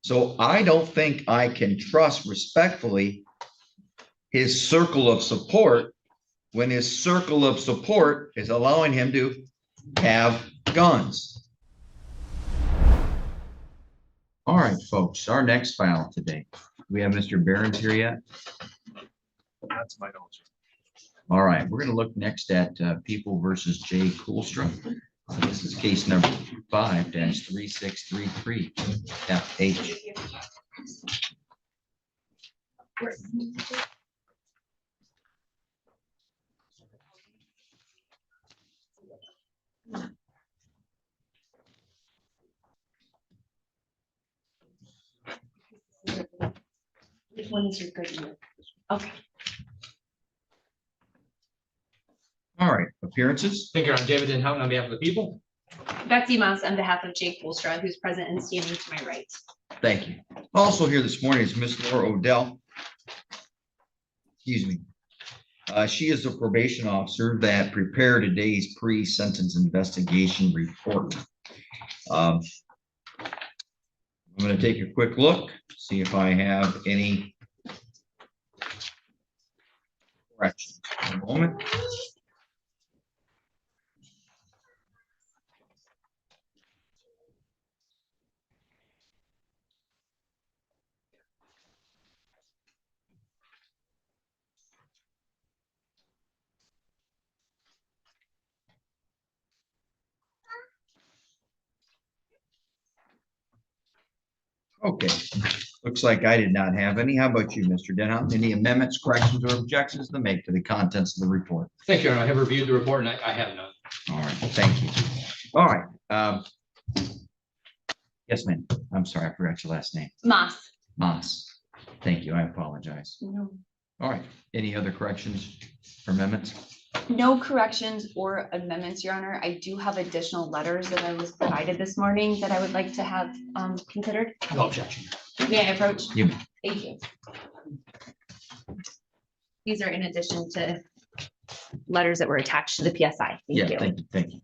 So I don't think I can trust respectfully his circle of support when his circle of support is allowing him to have guns. All right, folks, our next file today. We have Mr. Behrens here yet? That's my notes. All right, we're going to look next at People versus Jay Coolstra. This is case number 5-3633 FH. Which one is your good? Okay. All right, appearances. Thank you, I'm David Denhoughton on behalf of the people. Betsy Moss on behalf of Jake Coolstra, who's present and standing to my right. Thank you. Also here this morning is Miss Laura Odell. Excuse me. She is the probation officer that prepared today's pre-sentence investigation report. I'm going to take a quick look, see if I have any corrections. In a moment. Okay, looks like I did not have any. How about you, Mr. Denham? Any amendments, corrections, or objections to make to the contents of the report? Thank you, Your Honor. I have reviewed the report and I have none. All right, thank you. All right. Yes, ma'am. I'm sorry, I forgot your last name. Moss. Moss. Thank you. I apologize. No. All right. Any other corrections or amendments? No corrections or amendments, Your Honor. I do have additional letters that I was provided this morning that I would like to have considered. No objection. May I approach? You may. Thank you. These are in addition to letters that were attached to the PSI. Yeah, Thank you. thank you. Thank you.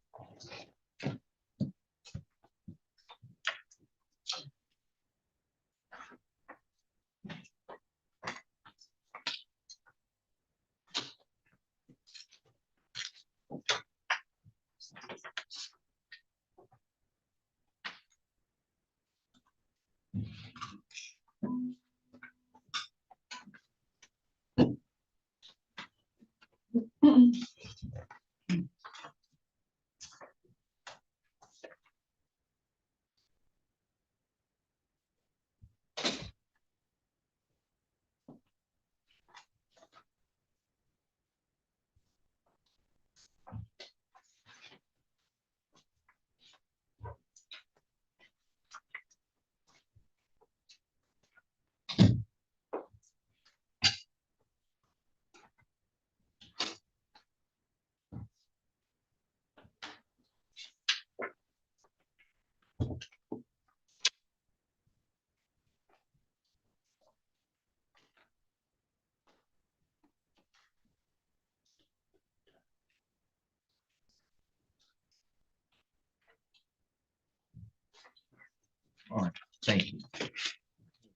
All right, thank you.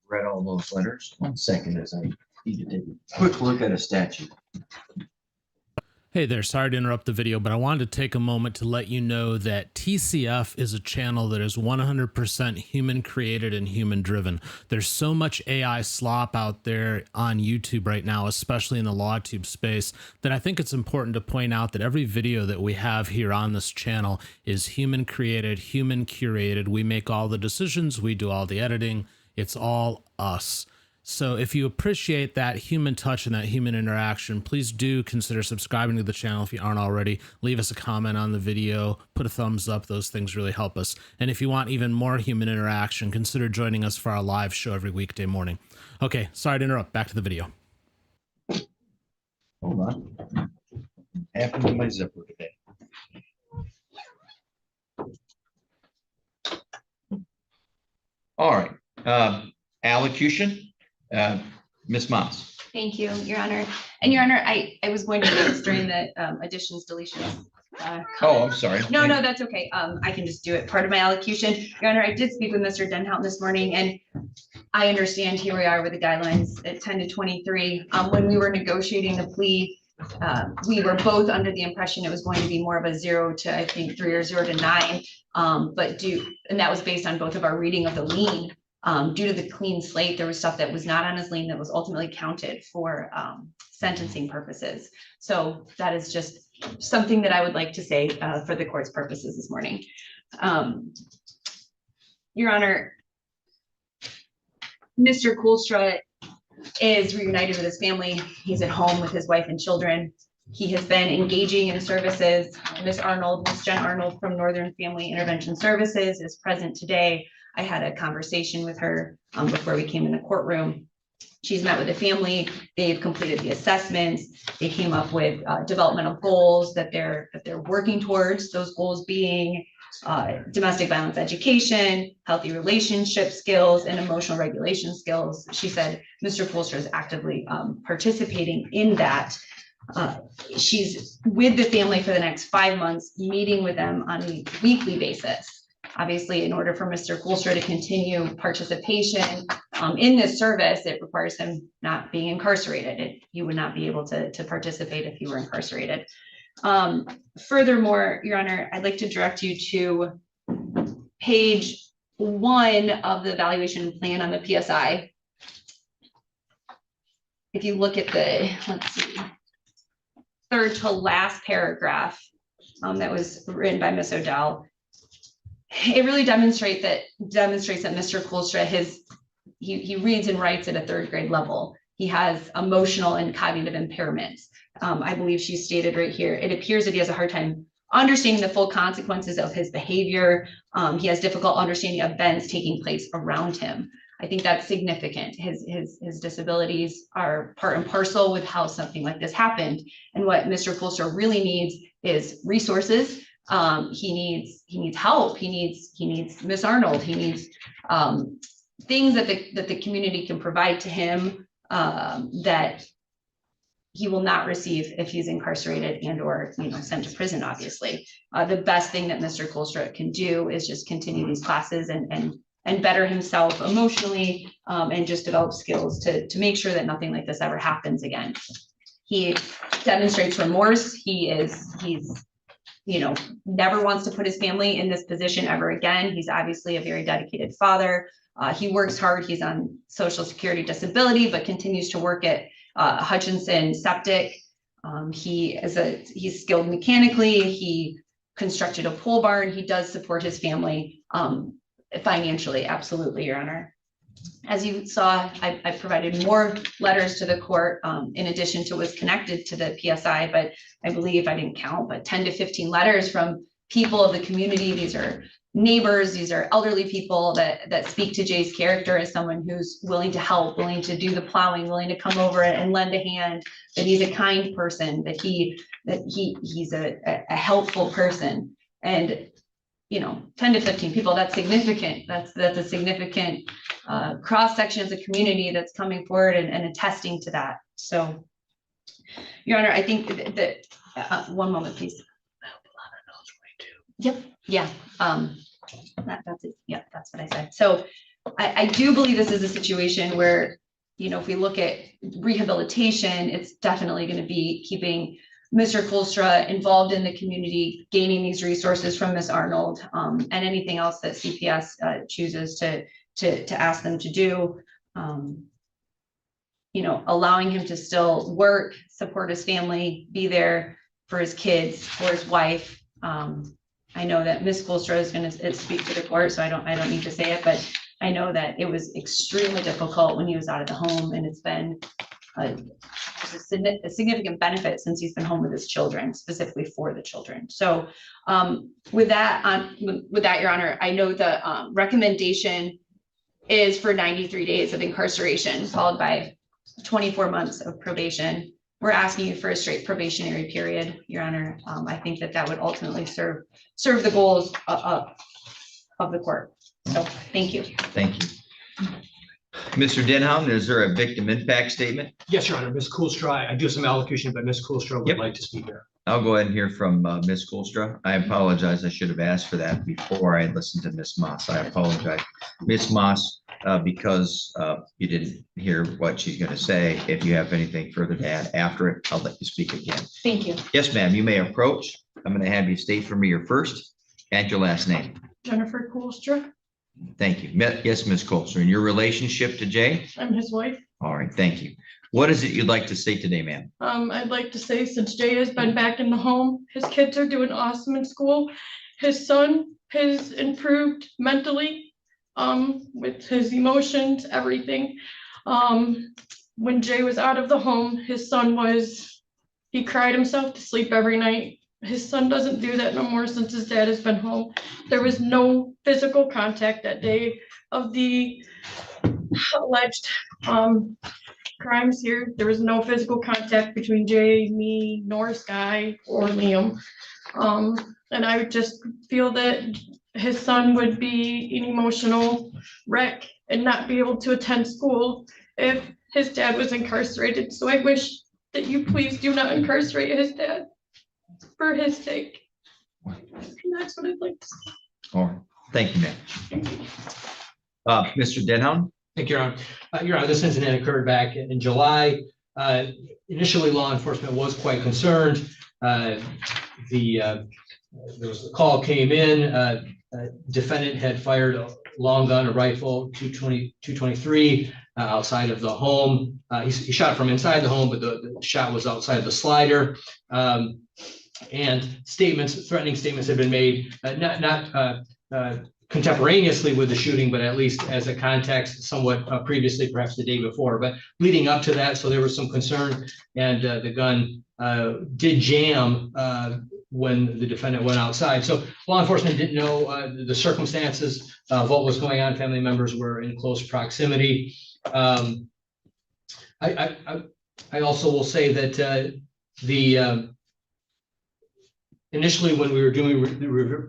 Read all those letters. 1 second as I need to take a quick look at a statute. Hey there, sorry to interrupt the video, but I wanted to take a moment to let you know that TCF is a channel that is 100% human created and human driven. There's so much AI slop out there on YouTube right now, especially in the LawTube space, that I think it's important to point out that every video that we have here on this channel is human created, human curated. We make all the decisions, we do all the editing, it's all us. So if you appreciate that human touch and that human interaction, please do consider subscribing to the channel if you aren't already. Leave us a comment on the video, put a thumbs up. Those things really help us. And if you want even more human interaction, consider joining us for our live show every weekday morning. Okay, sorry to interrupt. Back to the video. Hold on. Happened to my zipper today. All right. Allocution. Ms. Moss. Thank you, Your Honor. And Your Honor, I was going to notes during the additions, deletions, Oh, I'm sorry. No, no, that's okay. I can just do it. Part of my allocution. Your Honor, I did speak with Mr. Denhout this morning, and I understand here we are with the guidelines at 10 to 23. When we were negotiating the plea, we were both under the impression it was going to be more of a 0 to, I think, 3 or 0 to 9. And that was based on both of our reading of the lien. Due to the clean slate, there was stuff that was not on his lien that was ultimately counted for sentencing purposes. So that is just something that I would like to say for the court's purposes this morning. Your Honor, Mr. Coolstraw is reunited with his family. He's at home with his wife and children. He has been engaging in services. Miss Jen Arnold from Northern Family Intervention Services is present today. I had a conversation with her before we came in the courtroom. She's met with the family. They've completed the assessments. They came up with developmental goals that they're working towards. Those goals being domestic violence education, healthy relationship skills, and emotional regulation skills. She said Mr. Coolstraw is actively participating in that. She's with the family for the next 5 months, meeting with them on a weekly basis. Obviously, in order for Mr. Coolstraw to continue participation in this service, it requires him not being incarcerated. He would not be able to participate if he were incarcerated. Furthermore, Your Honor, I'd like to direct you to page 1 of the evaluation plan on the PSI. If you look at the, let's see, third to last paragraph that was written by Ms. O'Dell, it really demonstrates that Mr. Coolstraw he reads and writes at a 3rd grade level. He has emotional and cognitive impairments. I believe she stated right here, it appears that he has a hard time understanding the full consequences of his behavior. He has difficult understanding of events taking place around him. I think that's significant. His disabilities are part and parcel with how something like this happened. And what Mr. Coolstraw really needs is resources. He needs help. He needs Miss Arnold. He needs things that the community can provide to him that he will not receive if he's incarcerated and or sent to prison. Obviously, the best thing that Mr. Coolstraw can do is just continue these classes and better himself emotionally and just develop skills to make sure that nothing like this ever happens again. He demonstrates remorse. He's never wants to put his family in this position ever again. He's obviously a very dedicated father. He works hard. He's on Social Security disability, but continues to work at Hutchinson Septic. He's skilled mechanically. He constructed a pole barn. He does support his family financially. Absolutely, Your Honor. As you saw, I provided more letters to the court in addition to what's connected to the PSI, but I believe I didn't count, but 10 to 15 letters from people of the community. These are neighbors, these are elderly people that speak to Jay's character as someone who's willing to help, willing to do the plowing, willing to come over and lend a hand, that he's a kind person, that he's a helpful person. And 10 to 15 people, that's significant. That's a significant cross-section of the community that's coming forward and attesting to that. So, Your Honor, I think that, one moment, please. Yep, yeah, that's it. Yeah, that's what I said. So I do believe this is a situation where, if we look at rehabilitation, it's definitely going to be keeping Mr. Coolstraw involved in the community, gaining these resources from Ms. Arnold, and anything else that CPS chooses to ask them to do. Allowing him to still work, support his family, be there for his kids, for his wife. I know that Ms. Coolstraw is going to speak to the court, so I don't need to say it, but I know that it was extremely difficult when he was out of the home, and it's been a significant benefit since he's been home with his children, specifically for the children. So with that, Your Honor, I know the recommendation is for 93 days of incarceration, followed by 24 months of probation. We're asking you for a straight probationary period, Your Honor. I think that would ultimately serve the goals of the court. So thank you. Thank you. Mr. Denhout, is there a victim impact statement? Yes, Your Honor. Ms. Coolstraw, I do some allocution, but Ms. Coolstraw would like to speak here. I'll go ahead and hear from Ms. Colstra. I apologize. I should have asked for that before I listened to Ms. Moss. I apologize. Ms. Moss, because you didn't hear what she's going to say. If you have anything further to add after it, I'll let you speak again. Thank you. Yes, ma'am, you may approach. I'm going to have you state for me your first and your last name. Jennifer Coolstra. Thank you. Yes, Ms. Colstra, and your relationship to Jay? I'm his wife. All right, thank you. What is it you'd like to say today, ma'am? I'd like to say since Jay has been back in the home, his kids are doing awesome in school. His son has improved mentally, with his emotions, everything. When Jay was out of the home, his son he cried himself to sleep every night. His son doesn't do that no more since his dad has been home. There was no physical contact that day of the alleged crimes here. There was no physical contact between Jay, me, nor Sky or Liam. And I would just feel that his son would be an emotional wreck and not be able to attend school if his dad was incarcerated. So I wish that you please do not incarcerate his dad for his sake. And that's what I'd like to say. All right, thank you, ma'am. Mr. Denhound? Thank you, Your Honor. Your Honor, this incident occurred back in July. Initially, law enforcement was quite concerned. There was a call came in. Defendant had fired a long gun, a rifle, 223 outside of the home. He shot from inside the home, but the shot was outside of the slider. And threatening statements have been made, not contemporaneously with the shooting, but at least as a context somewhat previously, perhaps the day before, but leading up to that. So there was some concern, and the gun did jam when the defendant went outside. So law enforcement didn't know the circumstances of what was going on. Family members were in close proximity. I also will say that initially, when we were doing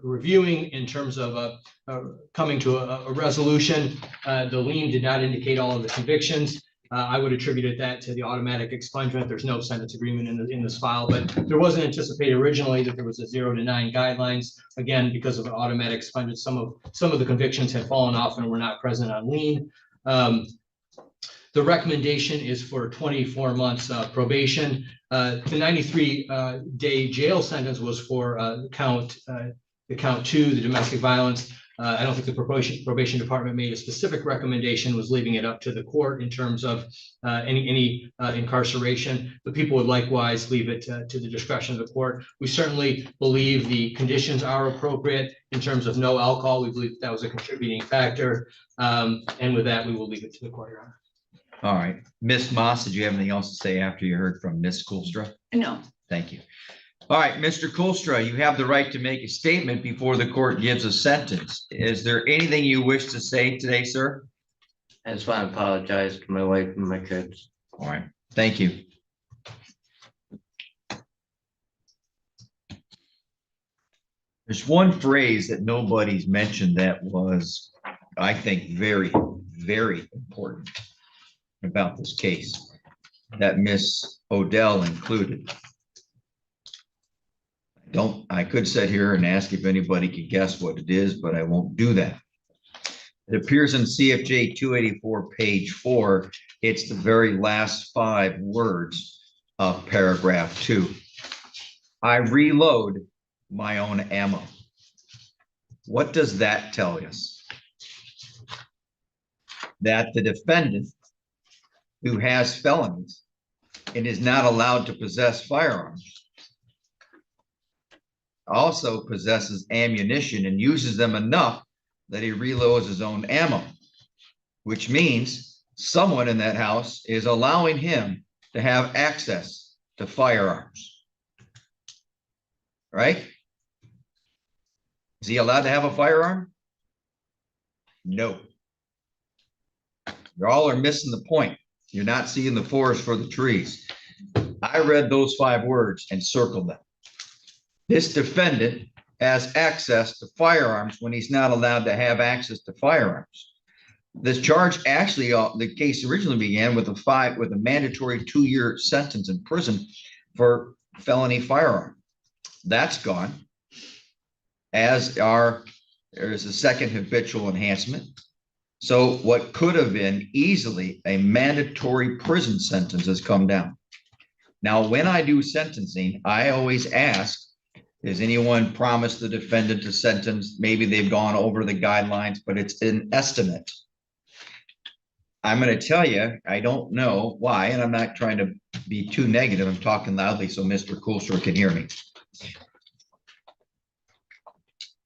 reviewing in terms of coming to a resolution, the lien did not indicate all of the convictions. I would attribute that to the automatic expungement. There's no sentence agreement in this file, but there wasn't anticipated originally that there was a 0 to 9 guidelines. Again, because of the automatic expungement, some of the convictions had fallen off and were not present on lien. The recommendation is for 24 months probation. The 93-day jail sentence was for count 2, the domestic violence. I don't think the probation department made a specific recommendation, was leaving it up to the court in terms of any incarceration. The people would likewise leave it to the discretion of the court. We certainly believe the conditions are appropriate in terms of no alcohol. We believe that was a contributing factor. And with that, we will leave it to the court, Your Honor. All right. Ms. Moss, did you have anything else to say after you heard from Ms. Coolstra? No. Thank you. All right, Mr. Coolstra, you have the right to make a statement before the court gives a sentence. Is there anything you wish to say today, sir? I just want to apologize to my wife and my kids. All right, thank you. There's one phrase that nobody's mentioned that was, I think, very, very important about this case that Miss Odell included. I could sit here and ask if anybody could guess what it is, but I won't do that. It appears in CFJ 284, page 4. It's the very last 5 words of paragraph 2. I reload my own ammo. What does that tell us? That the defendant who has felonies and is not allowed to possess firearms also possesses ammunition and uses them enough that he reloads his own ammo, which means someone in that house is allowing him to have access to firearms. Right? Is he allowed to have a firearm? No. You all are missing the point. You're not seeing the forest for the trees. I read those 5 words and circled them. This defendant has access to firearms when he's not allowed to have access to firearms. This charge actually, the case originally began with a mandatory 2-year sentence in prison for felony firearm. that's gone. There's a second habitual enhancement. So what could have been easily a mandatory prison sentence has come down. Now, when I do sentencing, I always ask, does anyone promise the defendant a sentence? Maybe they've gone over the guidelines, but it's an estimate. I'm going to tell you, I don't know why, and I'm not trying to be too negative. I'm talking loudly so Mr. Coulter can hear me.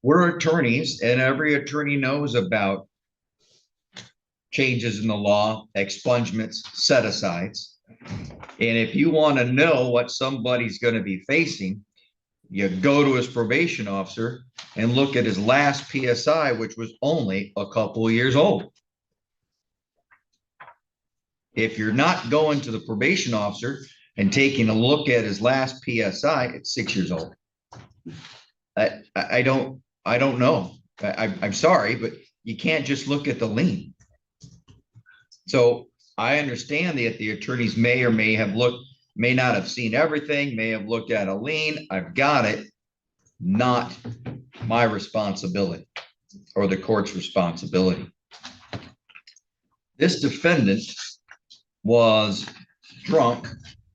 We're attorneys, and every attorney knows about changes in the law, expungements, set-asides. And if you want to know what somebody's going to be facing, you go to his probation officer and look at his last PSI, which was only a couple of years old. If you're not going to the probation officer and taking a look at his last PSI, it's 6 years old. I don't know. I'm sorry, but you can't just look at the lien. So I understand that the attorneys may or may not have seen everything, may have looked at a lien. I've got it. Not my responsibility or the court's responsibility. This defendant was drunk.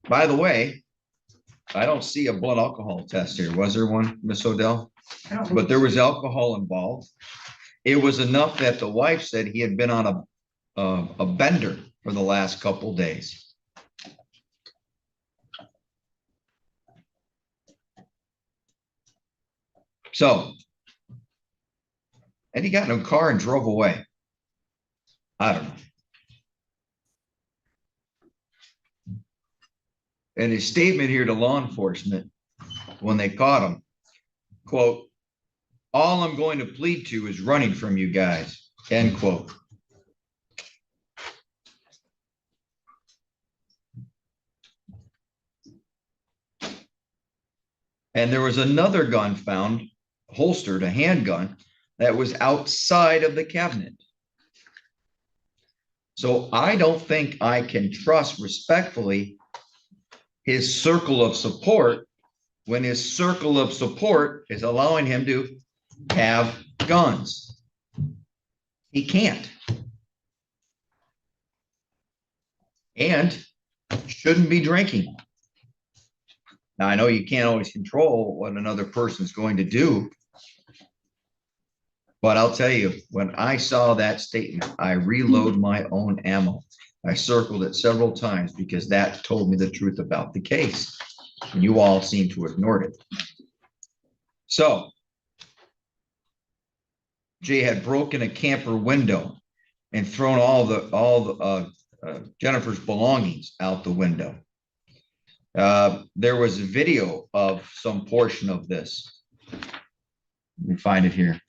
By the way, I don't see a blood alcohol test here. Was there one, Miss Odell? But there was alcohol involved. It was enough that the wife said he had been on a bender for the last couple days. So, and he got in a car and drove away. I don't know. And his statement here to law enforcement when they caught him, quote, "All I'm going to plead to is running from you guys," end quote. And there was another gun found, holstered, a handgun, that was outside of the cabinet. So I don't think I can trust respectfully his circle of support when his circle of support is allowing him to have guns. He can't. And shouldn't be drinking. Now, I know you can't always control what another person's going to do, but I'll tell you, when I saw that statement, I reload my own ammo. I circled it several times because that told me the truth about the case. And you all seem to have ignored it. So, Jay had broken a camper window and thrown all the Jennifer's belongings out the window. There was a video of some portion of this. Let me find it here.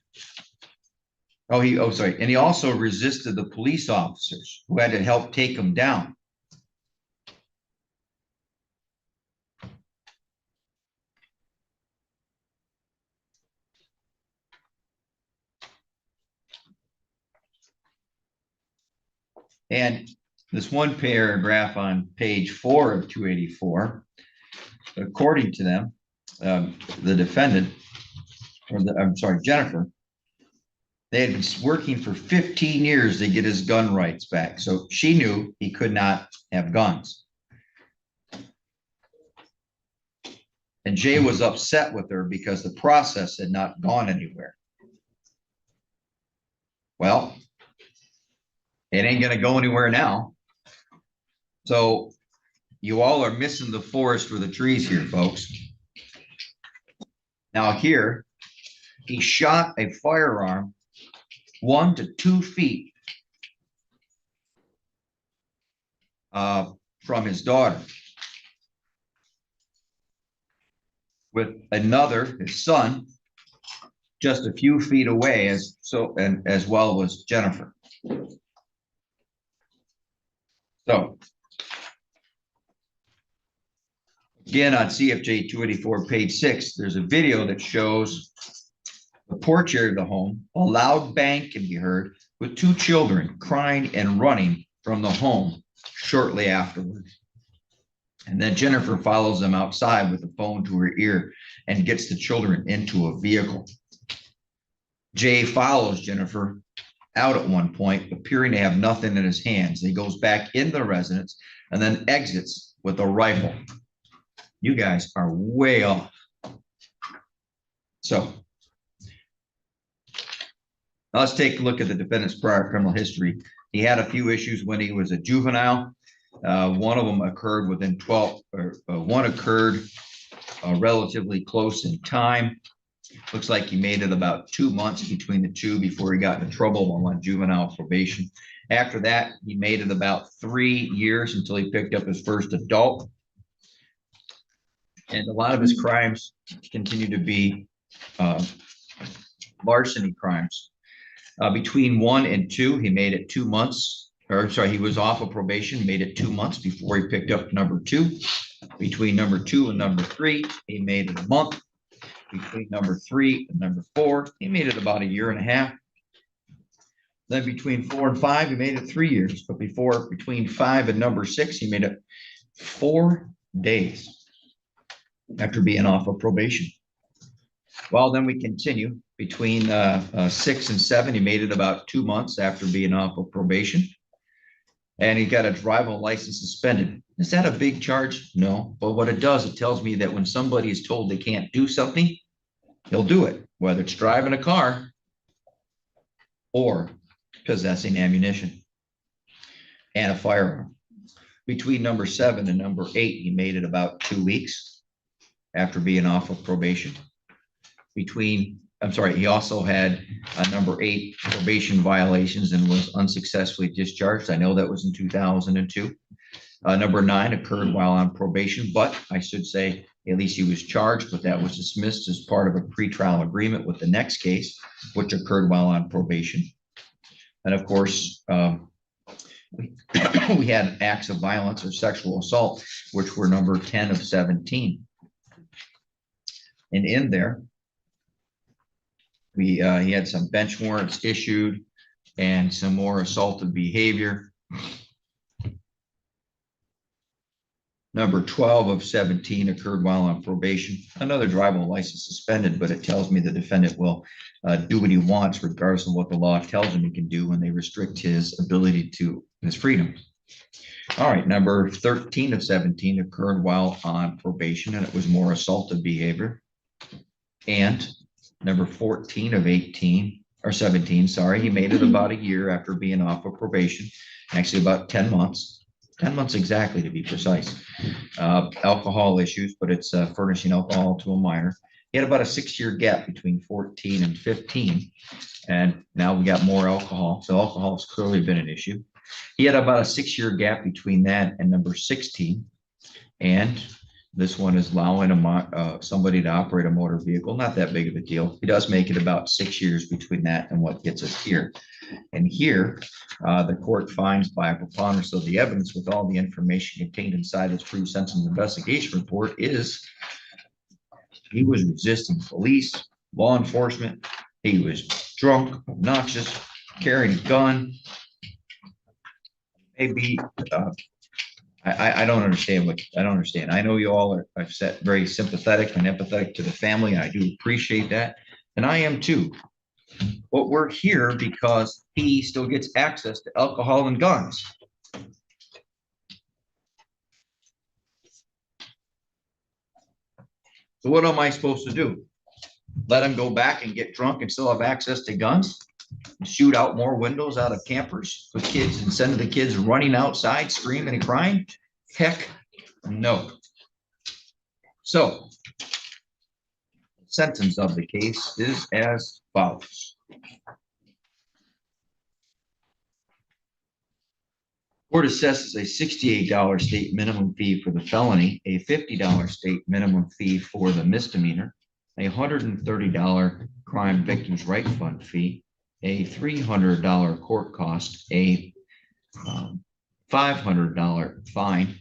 Sorry. And he also resisted the police officers who had to help take him down. And this one paragraph on page 4 of 284, according to them, the defendant, Jennifer, they had been working for 15 years to get his gun rights back. So she knew he could not have guns. And Jay was upset with her because the process had not gone anywhere. Well, it ain't going to go anywhere now. So you all are missing the forest for the trees here, folks. Now here, he shot a firearm 1 to 2 feet from his daughter, with another, his son, just a few feet away, as well was Jennifer. So again, on CFJ 284, page 6, there's a video that shows the porch area of the home. A loud bang can be heard with 2 children crying and running from the home shortly afterwards. And then Jennifer follows them outside with the phone to her ear and gets the children into a vehicle. Jay follows Jennifer out at one point, appearing to have nothing in his hands. He goes back in the residence and then exits with a rifle. You guys are way off. So let's take a look at the defendant's prior criminal history. He had a few issues when he was a juvenile. One of them occurred within 12, or one occurred relatively close in time. Looks like he made it about 2 months between the two before he got into trouble while on juvenile probation. After that, he made it about 3 years until he picked up his first adult. And a lot of his crimes continue to be larceny crimes. Between 1 and 2, he made it 2 months, or sorry, he was off of probation, made it 2 months before he picked up number 2. Between number 2 and number 3, he made it a month. Between number 3 and number 4, he made it about 1.5 years. Then between 4 and 5, he made it 3 years. But between 5 and number 6, he made it 4 days after being off of probation. Well, then we continue. Between 6 and 7, he made it about 2 months after being off of probation. And he got a driving license suspended. Is that a big charge? No. But what it does, it tells me that when somebody is told they can't do something, he'll do it, whether it's driving a car or possessing ammunition and a firearm. Between number 7 and number 8, he made it about 2 weeks after being off of probation. He also had number 8 probation violations and was unsuccessfully discharged. I know that was in 2002. Number 9 occurred while on probation, but I should say at least he was charged, but that was dismissed as part of a pretrial agreement with the next case, which occurred while on probation. And of course, we had acts of violence or sexual assault, which were number 10 of 17. And in there, he had some bench warrants issued and some more assaultive behavior. Number 12 of 17 occurred while on probation. Another driving license suspended, but it tells me the defendant will do what he wants regardless of what the law tells him he can do when they restrict his ability to his freedom. All right, number 13 of 17 occurred while on probation, and it was more assaultive behavior. And number 14 of 17, sorry, he made it about 1 year after being off of probation, actually about 10 months. 10 months exactly, to be precise. Alcohol issues, but it's furnishing alcohol to a minor. He had about a 6-year gap between 14 and 15, and now we got more alcohol. So alcohol has clearly been an issue. He had about a 6-year gap between that and number 16, and this one is allowing somebody to operate a motor vehicle. Not that big of a deal. He does make it about 6 years between that and what gets us here. And here, the court finds by a preponderance of the evidence with all the information contained inside his true sentence investigation report is he was resisting police, law enforcement. He was drunk, obnoxious, carrying a gun. Maybe I don't understand I don't understand. I know you all are very sympathetic and empathetic to the family. I do appreciate that. And I am too. But we're here because he still gets access to alcohol and guns. So what am I supposed to do? Let him go back and get drunk and still have access to guns? Shoot out more windows out of campers with kids and send the kids running outside screaming and crying? Heck no. So the sentence of the case is as follows. Court assesses a $68 state minimum fee for the felony, a $50 state minimum fee for the misdemeanor, a $130 crime victims' right fund fee, a $300 court cost, a $500 fine.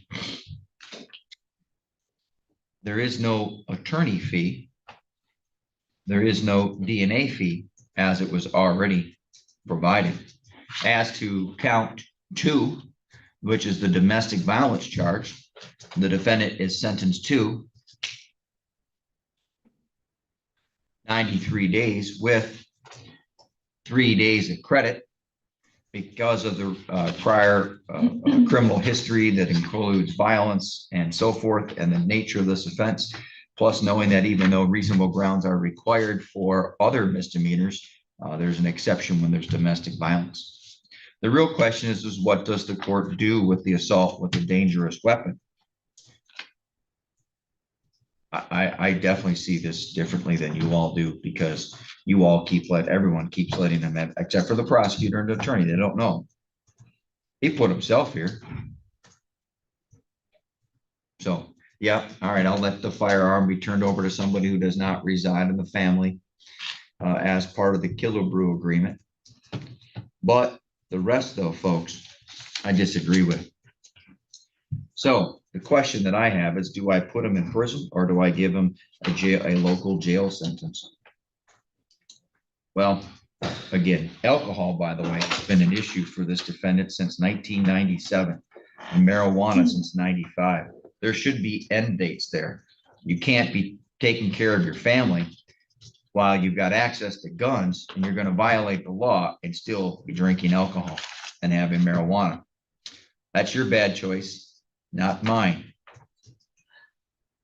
There is no attorney fee. There is no DNA fee as it was already provided. As to count 2, which is the domestic violence charge, The defendant is sentenced to 93 days with 3 days of credit because of the prior criminal history that includes violence and so forth, and the nature of this offense, plus knowing that even though reasonable grounds are required for other misdemeanors, there's an exception when there's domestic violence. The real question is what does the court do with the assault with a dangerous weapon? I definitely see this differently than you all do, because you all everyone keeps letting them have, except for the prosecutor and the attorney. They don't know. He put himself here. So, yeah, all right, I'll let the firearm be turned over to somebody who does not reside in the family as part of the Killebrew agreement. But the rest, though, folks, I disagree with. So the question that I have is, do I put him in prison or do I give him a local jail sentence? Well, again, alcohol, by the way, has been an issue for this defendant since 1997, and marijuana since 95. There should be end dates there. You can't be taking care of your family while you've got access to guns, and you're going to violate the law and still be drinking alcohol and having marijuana. That's your bad choice, not mine.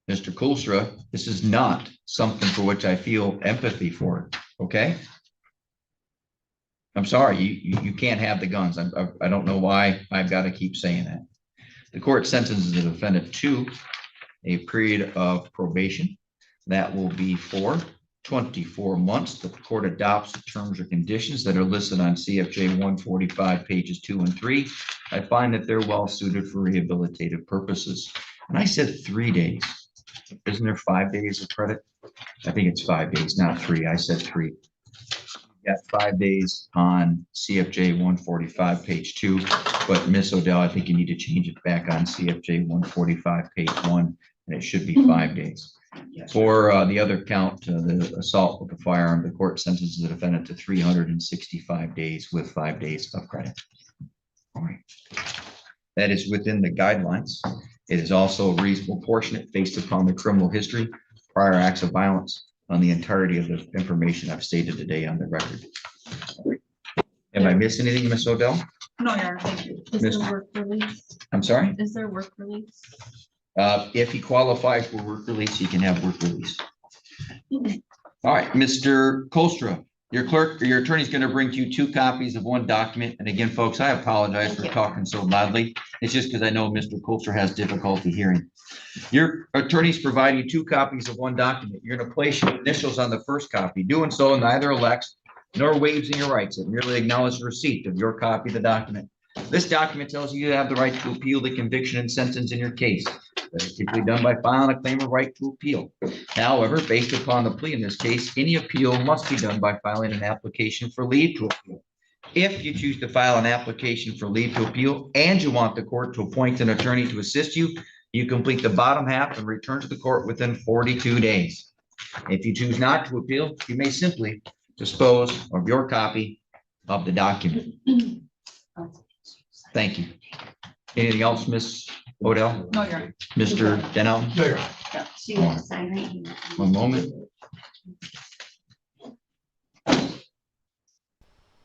Mr. Kulstra, this is not something for which I feel empathy for, okay? I'm sorry, you can't have the guns. I don't know why I've got to keep saying that. The court sentences the defendant to a period of probation. That will be for 24 months. The court adopts the terms or conditions that are listed on CFJ 145 pages 2 and 3. I find that they're well suited for rehabilitative purposes. And I said 3 days. Isn't there 5 days of credit? I think it's 5 days, not 3. I said 3. You got 5 days on CFJ 145 page 2, but Miss Odell, I think you need to change it back on CFJ 145 page 1, and it should be 5 days. For the other count, the assault with the firearm, the court sentences the defendant to 365 days with 5 days of credit. All right. That is within the guidelines. It is also reasonable proportionate based upon the criminal history, prior acts of violence, on the entirety of the information I've stated today on the record. Have I missed anything, Miss Odell? No, Your Honor, thank you. Is there work release? I'm sorry? Is there work release? If he qualifies for work release, he can have work release. All right, Mr. Kolstra, your attorney's going to bring to you 2 copies of one document. And again, folks, I apologize for talking so loudly. It's just because I know Mr. Kolstra has difficulty hearing. Your attorney's providing 2 copies of one document. You're going to place your initials on the first copy. Doing so neither elects nor waives in your rights. It merely acknowledges receipt of your copy of the document. This document tells you have the right to appeal the conviction and sentence in your case. That is typically done by filing a claim of right to appeal. However, based upon the plea in this case, any appeal must be done by filing an application for leave to appeal. If you choose to file an application for leave to appeal and you want the court to appoint an attorney to assist you, you complete the bottom half and return to the court within 42 days. If you choose not to appeal, you may simply dispose of your copy of the document. Thank you. Anything else, Ms. Odell? No, Your Honor. Mr. Denham? No, Your Honor. So you have to sign right here. One moment.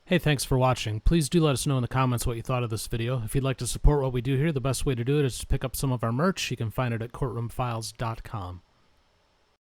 Hey, thanks for watching. Please do let us know in the comments what you thought of this video. If you'd like to support what we do here, the best way to do it is to pick up some of our merch. You can find it at courtroomfiles.com.